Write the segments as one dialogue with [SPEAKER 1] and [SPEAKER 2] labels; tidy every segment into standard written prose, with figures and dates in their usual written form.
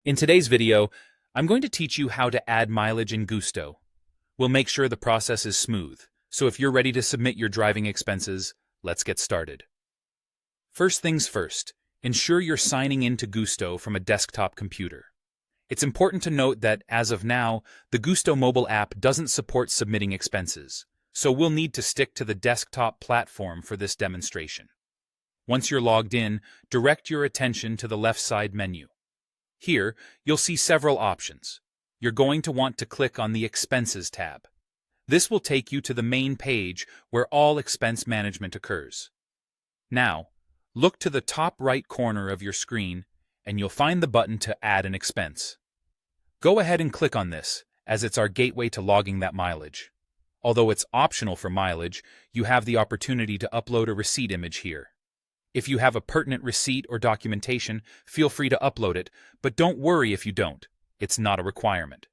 [SPEAKER 1] In today's video, I'm going to teach you how to add mileage in Gusto. We'll make sure the process is smooth, so if you're ready to submit your driving expenses, let's get started. First things first, ensure you're signing into Gusto from a desktop computer. It's important to note that, as of now, the Gusto mobile app doesn't support submitting expenses, so we'll need to stick to the desktop platform for this demonstration. Once you're logged in, direct your attention to the left side menu. Here, you'll see several options. You're going to want to click on the Expenses tab. This will take you to the main page where all expense management occurs. Now, look to the top right corner of your screen, and you'll find the button to add an expense. Go ahead and click on this, as it's our gateway to logging that mileage. Although it's optional for mileage, you have the opportunity to upload a receipt image here. If you have a pertinent receipt or documentation, feel free to upload it, but don't worry if you don't. It's not a requirement.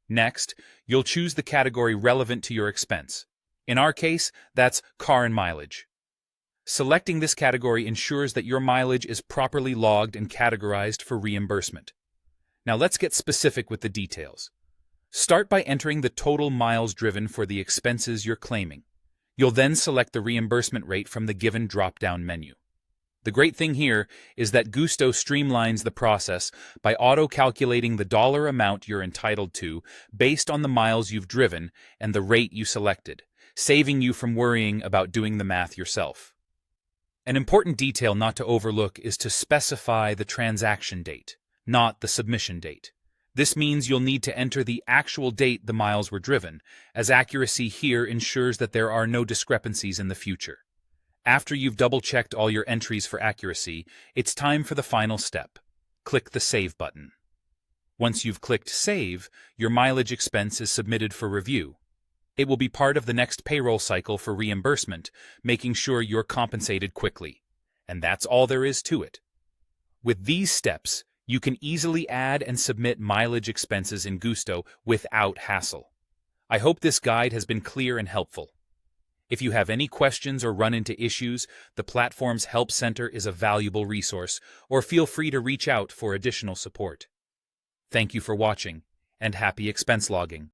[SPEAKER 1] Next, you'll choose the category relevant to your expense. In our case, that's car and mileage. Selecting this category ensures that your mileage is properly logged and categorized for reimbursement. Now let's get specific with the details. Start by entering the total miles driven for the expenses you're claiming. You'll then select the reimbursement rate from the given drop-down menu. The great thing here is that Gusto streamlines the process by auto-calculating the dollar amount you're entitled to based on the miles you've driven and the rate you selected, saving you from worrying about doing the math yourself. An important detail not to overlook is to specify the transaction date, not the submission date. This means you'll need to enter the actual date the miles were driven, as accuracy here ensures that there are no discrepancies in the future. After you've double-checked all your entries for accuracy, it's time for the final step. Click the Save button. Once you've clicked Save, your mileage expense is submitted for review. It will be part of the next payroll cycle for reimbursement, making sure you're compensated quickly. And that's all there is to it. With these steps, you can easily add and submit mileage expenses in Gusto without hassle. I hope this guide has been clear and helpful. If you have any questions or run into issues, the platform's Help Center is a valuable resource, or feel free to reach out for additional support. Thank you for watching, and happy expense logging.